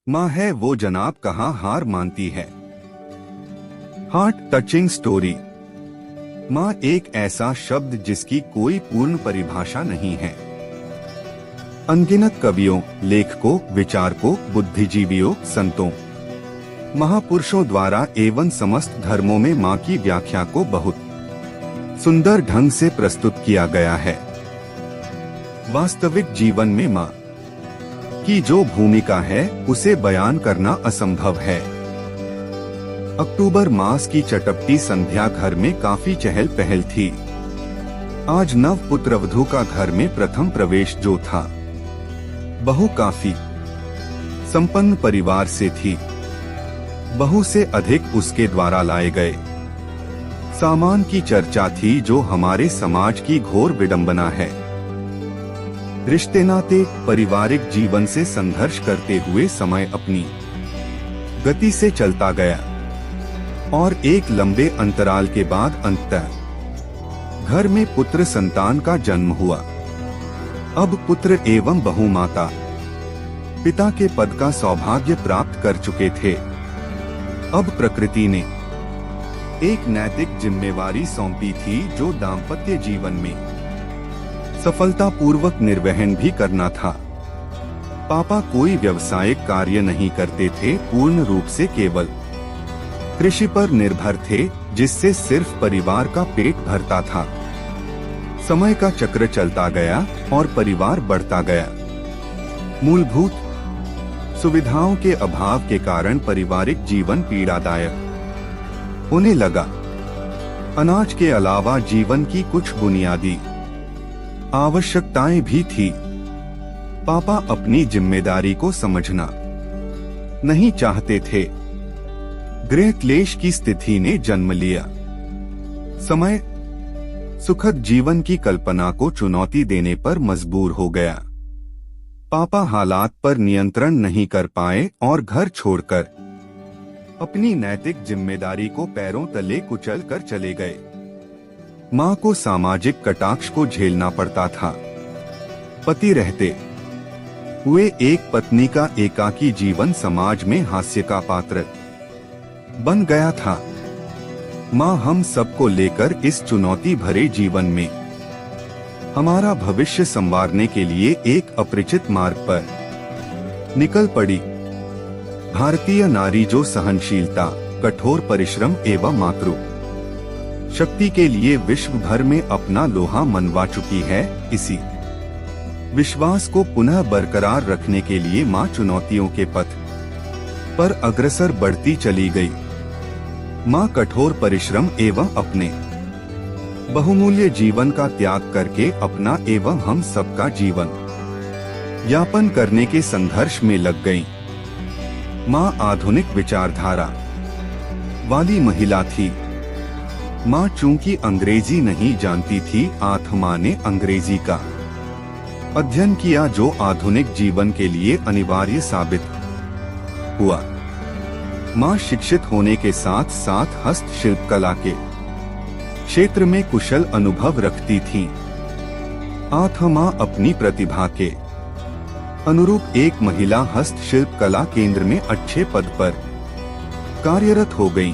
माँ है वो जनाब कहाँ हार मानती है। Heart touching story. माँ एक ऐसा शब्द जिसकी कोई पूर्ण परिभाषा नहीं है। अनगिनत कवियों, लेखकों, विचारकों, बुद्धिजीवियों, संतों, महापुरुषों द्वारा एवं समस्त धर्मों में माँ की व्याख्या को बहुत सुंदर ढंग से प्रस्तुत किया गया है। वास्तविक जीवन में माँ की जो भूमिका है उसे बयान करना असंभव है। अक्टूबर मास की चटपटी संध्या घर में काफी चहल पहल थी। आज नव पुत्रवधू का घर में प्रथम प्रवेश जो था, बहू काफी संपन्न परिवार से थी। बहू से अधिक उसके द्वारा लाए गए सामान की चर्चा थी, जो हमारे समाज की घोर विडंबना है। रिश्ते नाते पारिवारिक जीवन से संघर्ष करते हुए समय अपनी गति से चलता गया और एक लंबे अंतराल के बाद अंततः घर में पुत्र संतान का जन्म हुआ। अब पुत्र एवं बहु माता पिता के पद का सौभाग्य प्राप्त कर चुके थे। अब प्रकृति ने एक नैतिक जिम्मेवारी सौंपी थी, जो दाम्पत्य जीवन में सफलतापूर्वक निर्वहन भी करना था। पापा कोई व्यावसायिक कार्य नहीं करते थे, पूर्ण रूप से केवल कृषि पर निर्भर थे, जिससे सिर्फ परिवार का पेट भरता था। समय का चक्र चलता गया और परिवार बढ़ता गया। मूलभूत सुविधाओं के अभाव के कारण पारिवारिक जीवन पीड़ादायक होने लगा। अनाज के अलावा जीवन की कुछ बुनियादी आवश्यकताएं भी थी। पापा अपनी जिम्मेदारी को समझना नहीं चाहते थे। गृह क्लेश की स्थिति ने जन्म लिया। समय सुखद जीवन की कल्पना को चुनौती देने पर मजबूर हो गया। पापा हालात पर नियंत्रण नहीं कर पाए और घर छोड़कर अपनी नैतिक जिम्मेदारी को पैरों तले कुचल कर चले गए। माँ को सामाजिक कटाक्ष को झेलना पड़ता था। पति रहते हुए एक पत्नी का एकाकी जीवन समाज में हास्य का पात्र बन गया था। माँ हम सबको लेकर इस चुनौती भरे जीवन में हमारा भविष्य संवारने के लिए एक अपरिचित मार्ग पर निकल पड़ी। भारतीय नारी जो सहनशीलता, कठोर परिश्रम एवं मातृ शक्ति के लिए विश्व भर में अपना लोहा मनवा चुकी है, इसी विश्वास को पुनः बरकरार रखने के लिए माँ चुनौतियों के पथ पर अग्रसर बढ़ती चली गई। माँ कठोर परिश्रम एवं अपने बहुमूल्य जीवन का त्याग करके अपना एवं हम सबका जीवन यापन करने के संघर्ष में लग गई। माँ आधुनिक विचारधारा वाली महिला थी। माँ चूंकि अंग्रेजी नहीं जानती थी, आत्मा ने अंग्रेजी का अध्ययन किया, जो आधुनिक जीवन के लिए अनिवार्य साबित हुआ। माँ शिक्षित होने के साथ साथ हस्तशिल्प कला के क्षेत्र में कुशल अनुभव रखती थी। आत्मा अपनी प्रतिभा के अनुरूप एक महिला हस्तशिल्प कला केंद्र में अच्छे पद पर कार्यरत हो गई।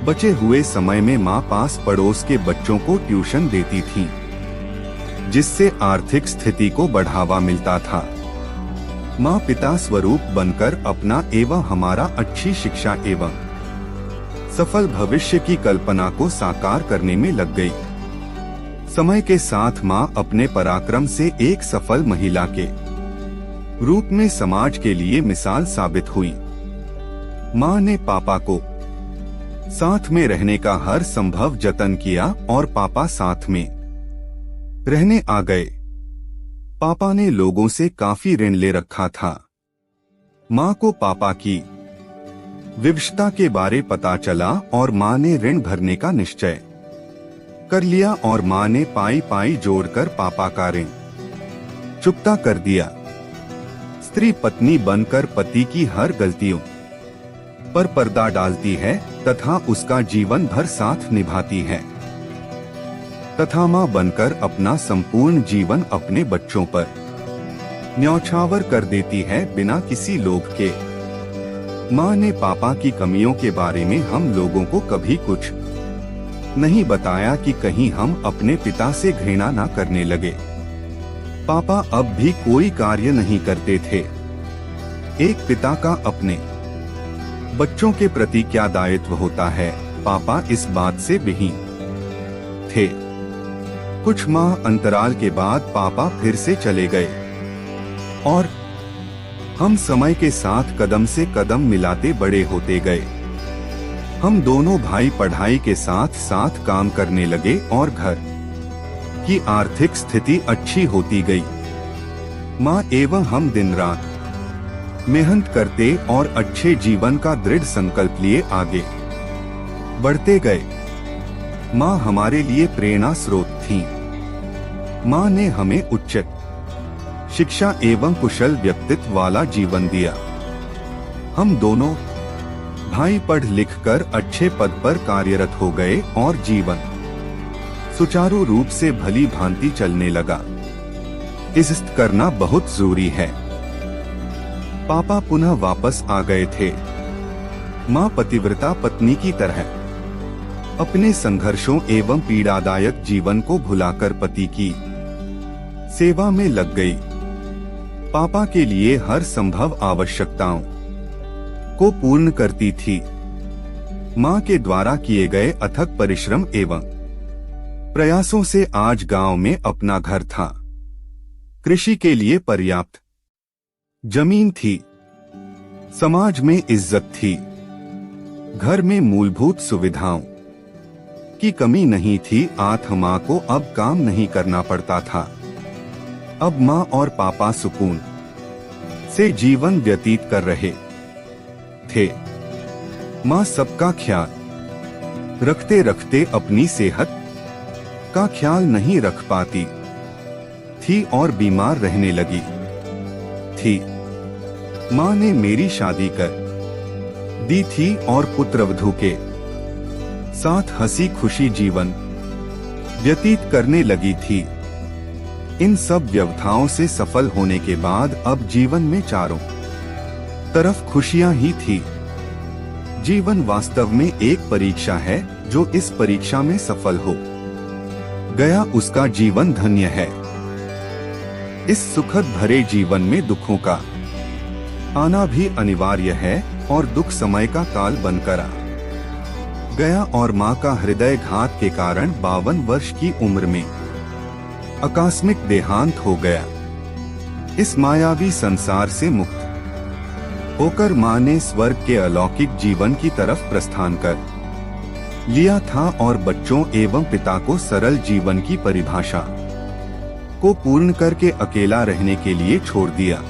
बचे हुए समय में माँ पास पड़ोस के बच्चों को ट्यूशन देती थी, जिससे आर्थिक स्थिति को बढ़ावा मिलता था। माँ पिता स्वरूप बनकर अपना एवं हमारा अच्छी शिक्षा एवं सफल भविष्य की कल्पना को साकार करने में लग गई। समय के साथ माँ अपने पराक्रम से एक सफल महिला के रूप में समाज के लिए मिसाल साबित हुई। माँ ने पापा को साथ में रहने का हर संभव जतन किया और पापा साथ में रहने आ गए। पापा ने लोगों से काफी ऋण ले रखा था। माँ को पापा की विवशता के बारे पता चला और माँ ने ऋण भरने का निश्चय कर लिया और माँ ने पाई पाई जोड़कर पापा का ऋण चुकता कर दिया। स्त्री पत्नी बनकर पति की हर गलतियों पर पर्दा डालती है तथा उसका जीवन भर साथ निभाती है, तथा माँ बनकर अपना संपूर्ण जीवन अपने बच्चों पर न्यौछावर कर देती है बिना किसी लोभ के। माँ ने पापा की कमियों के बारे में हम लोगों को कभी कुछ नहीं बताया कि कहीं हम अपने पिता से घृणा न करने लगे। पापा अब भी कोई कार्य नहीं करते थे। एक पिता का अपने बच्चों के प्रति क्या दायित्व होता है, पापा इस बात से विहीन थे। कुछ माह अंतराल के बाद पापा फिर से चले गए और हम समय के साथ कदम से कदम मिलाते बड़े होते गए। हम दोनों भाई पढ़ाई के साथ साथ काम करने लगे और घर की आर्थिक स्थिति अच्छी होती गई। माँ एवं हम दिन रात मेहनत करते और अच्छे जीवन का दृढ़ संकल्प लिए आगे बढ़ते गए। माँ हमारे लिए प्रेरणा स्रोत थी। माँ ने हमें उच्च शिक्षा एवं कुशल व्यक्तित्व वाला जीवन दिया। हम दोनों भाई पढ़ लिख कर अच्छे पद पर कार्यरत हो गए और जीवन सुचारू रूप से भली भांति चलने लगा। इज्जत करना बहुत जरूरी है। पापा पुनः वापस आ गए थे। माँ पतिव्रता पत्नी की तरह अपने संघर्षों एवं पीड़ादायक जीवन को भुलाकर पति की सेवा में लग गई। पापा के लिए हर संभव आवश्यकताओं को पूर्ण करती थी। माँ के द्वारा किए गए अथक परिश्रम एवं प्रयासों से आज गांव में अपना घर था। कृषि के लिए पर्याप्त जमीन थी। समाज में इज्जत थी। घर में मूलभूत सुविधाओं की कमी नहीं थी। आठ माँ को अब काम नहीं करना पड़ता था। अब माँ और पापा सुकून से जीवन व्यतीत कर रहे थे। माँ सबका ख्याल रखते रखते अपनी सेहत का ख्याल नहीं रख पाती थी और बीमार रहने लगी थी। माँ ने मेरी शादी कर दी थी और पुत्रवधू के साथ हंसी खुशी जीवन व्यतीत करने लगी थी। इन सब व्यवधाओं से सफल होने के बाद अब जीवन में चारों तरफ खुशियां ही थी। जीवन वास्तव में एक परीक्षा है। जो इस परीक्षा में सफल हो गया उसका जीवन धन्य है। इस सुखद भरे जीवन में दुखों का आना भी अनिवार्य है और दुख समय का काल बनकर आ गया और माँ का हृदयघात के कारण 52 वर्ष की उम्र में आकस्मिक देहांत हो गया। इस मायावी संसार से मुक्त होकर माँ ने स्वर्ग के अलौकिक जीवन की तरफ प्रस्थान कर लिया था और बच्चों एवं पिता को सरल जीवन की परिभाषा को पूर्ण करके अकेला रहने के लिए छोड़ दिया।